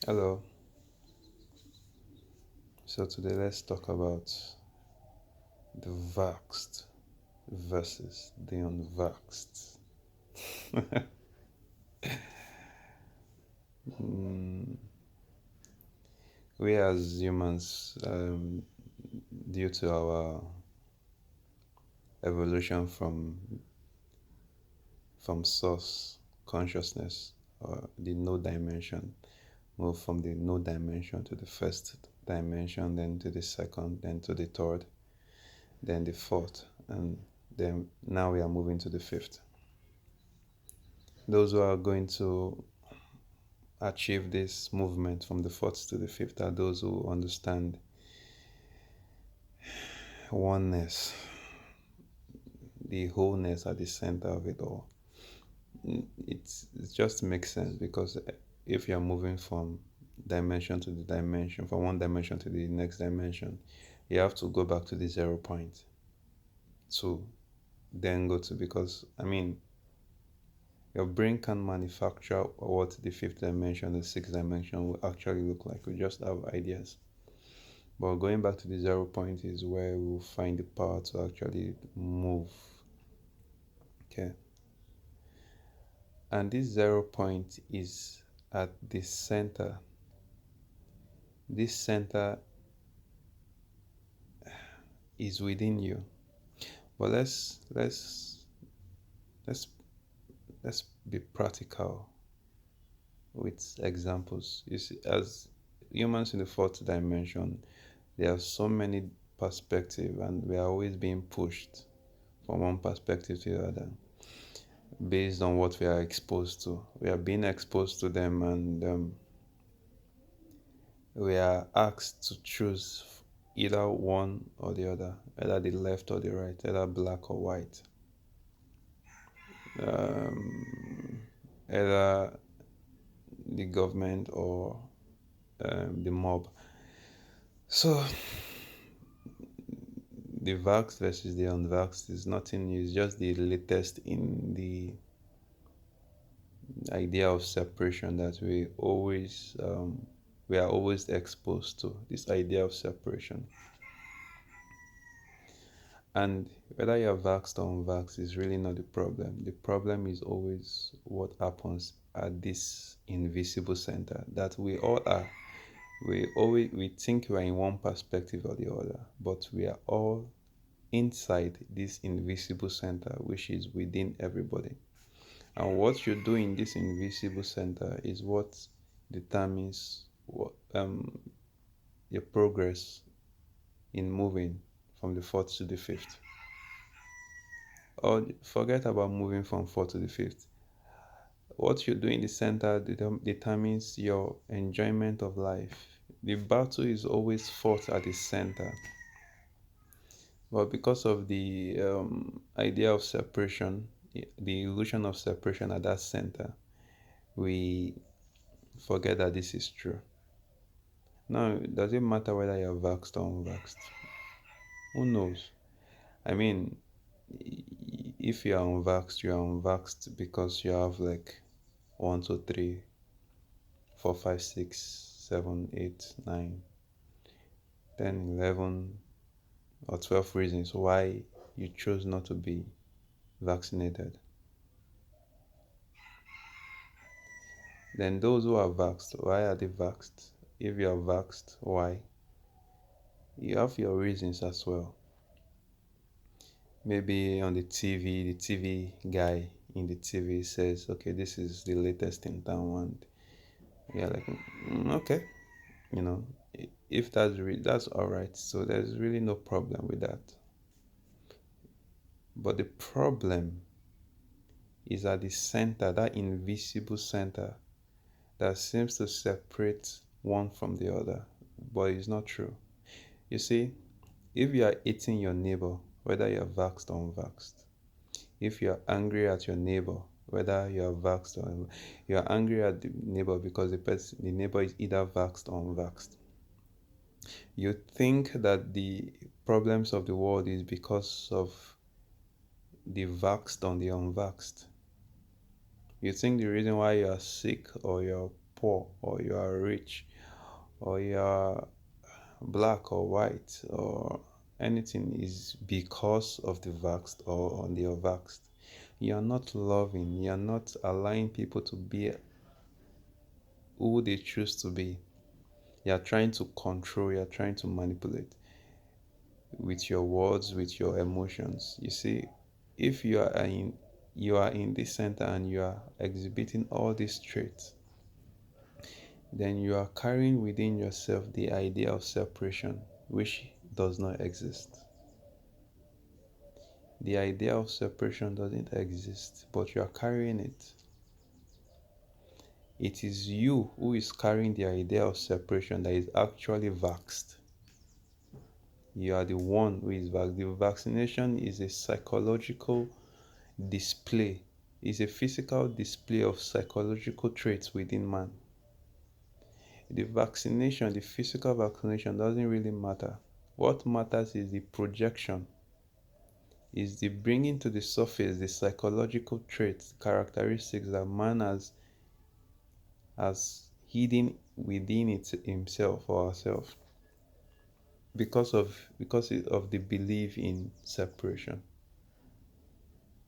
Hello. So today let's talk about the vaxxed versus the unvaxxed. Mm, we as humans, due to our evolution from source consciousness or the no dimension, move from the no dimension to the first dimension, then to the second, then to the third, then the fourth, and then now we are moving to the fifth. Those who are going to achieve this movement from the fourth to the fifth are those who understand oneness, the wholeness at the center of it all. It just makes sense because if you're moving from dimension to the dimension, from one dimension to the next dimension, you have to go back to the 0 point to then go to, because your brain can manufacture what the fifth dimension, the sixth dimension will actually look like. We just have ideas. But going back to the 0 point is where we'll find the power to actually move. Okay. And this 0 point is at the center. This center is within you. But let's let's be practical with examples. You see, as humans in the fourth dimension, there are so many perspectives, and we are always being pushed from one perspective to the other based on what we are exposed to. We are being exposed to them, and we are asked to choose either one or the other, either the left or the right, either black or white, um, either the government or the mob. So the vaxxed versus the unvaxxed is nothing new. It's just the latest in the idea of separation that we are always exposed to. This idea of separation, and whether you're vaxxed or unvaxxed is really not the problem. The problem is always what happens at this invisible center that we all are. We think we are in one perspective or the other, but we are all inside this invisible center which is within everybody. And what you do in this invisible center is what determines what your progress in moving from the fourth to the fifth. Or forget about moving from fourth to the fifth. What you do in the center determines your enjoyment of life. The battle is always fought at the center. But because of the idea of separation, the illusion of separation at that center, we forget that this is true. Now, does it matter whether you're vaxxed or unvaxxed? Who knows? I mean, if you're unvaxxed because you have like 1, 2, 3, 4, 5, 6, 7, 8, 9, 10, 11, or 12 reasons why you chose not to be vaccinated. Then those who are vaxxed, why are they vaxxed? If you are vaxxed, why? You have your reasons as well. Maybe on the TV guy in the TV says, okay, this is the latest in town, and you're like, okay, you know, if that's all right. So there's really no problem with that. But the problem is at the center, that invisible center that seems to separate one from the other, but it's not true. You see, if you are hating your neighbor, whether you're vaxxed or unvaxxed, if you're angry at your neighbor, whether you're vaxxed or you're angry at the neighbor because the neighbor is either vaxxed or unvaxxed, you think that the problems of the world is because of the vaxxed or the unvaxxed. You think the reason why you are sick or you're poor or you are rich or you are black or white or anything is because of the vaxxed or on the unvaxxed. You are not loving, you are not allowing people to be who they choose to be. You are trying to control, you are trying to manipulate with your words, with your emotions. You see, if you are in this center and you are exhibiting all these traits, then you are carrying within yourself the idea of separation, which does not exist. The idea of separation doesn't exist, but you are carrying it. It is you who is carrying the idea of separation that is actually vaxxed. You are the one who is vaxxed. The vaccination is a psychological display, is a physical display of psychological traits within man. The physical vaccination doesn't really matter. What matters is the projection, is the bringing to the surface the psychological traits, characteristics that man has hidden within it himself or herself because of the belief in separation.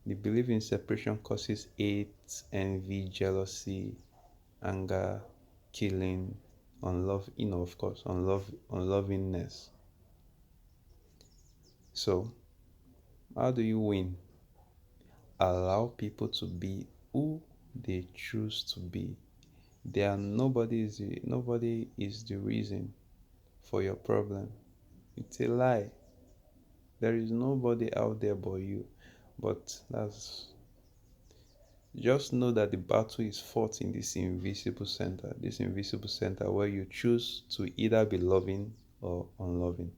The belief in separation causes hate, envy, jealousy, anger, killing, of course, unlovingness. So, how do you win? Allow people to be who they choose to be. Nobody is the reason for your problem. It's a lie. There is nobody out there but you. But that's just know that the battle is fought in this invisible center where you choose to either be loving or unloving,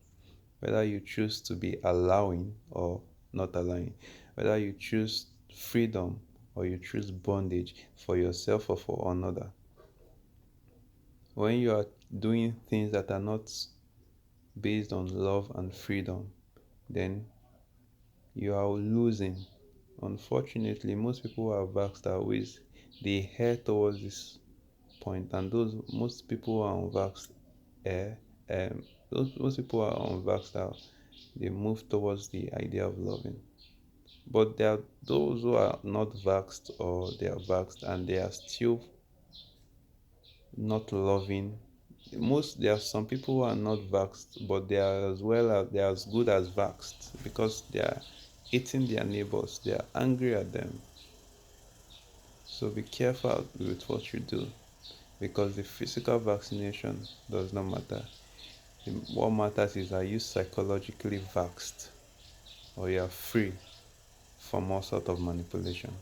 whether you choose to be allowing or not allowing, whether you choose freedom or you choose bondage for yourself or for another. When you are doing things that are not based on love and freedom, then you are losing. Unfortunately, most people who are vaxxed are always they head towards this point, and those most people who are unvaxxed, eh, most people who are unvaxxed are they move towards the idea of loving. But there are those who are not vaxxed or they are vaxxed and they are still not loving. There are some people who are not vaxxed, but they are as good as vaxxed because they are eating their neighbors, they are angry at them. So be careful with what you do because the physical vaccination does not matter. What matters is, are you psychologically vaxxed or you are free from all sort of manipulation?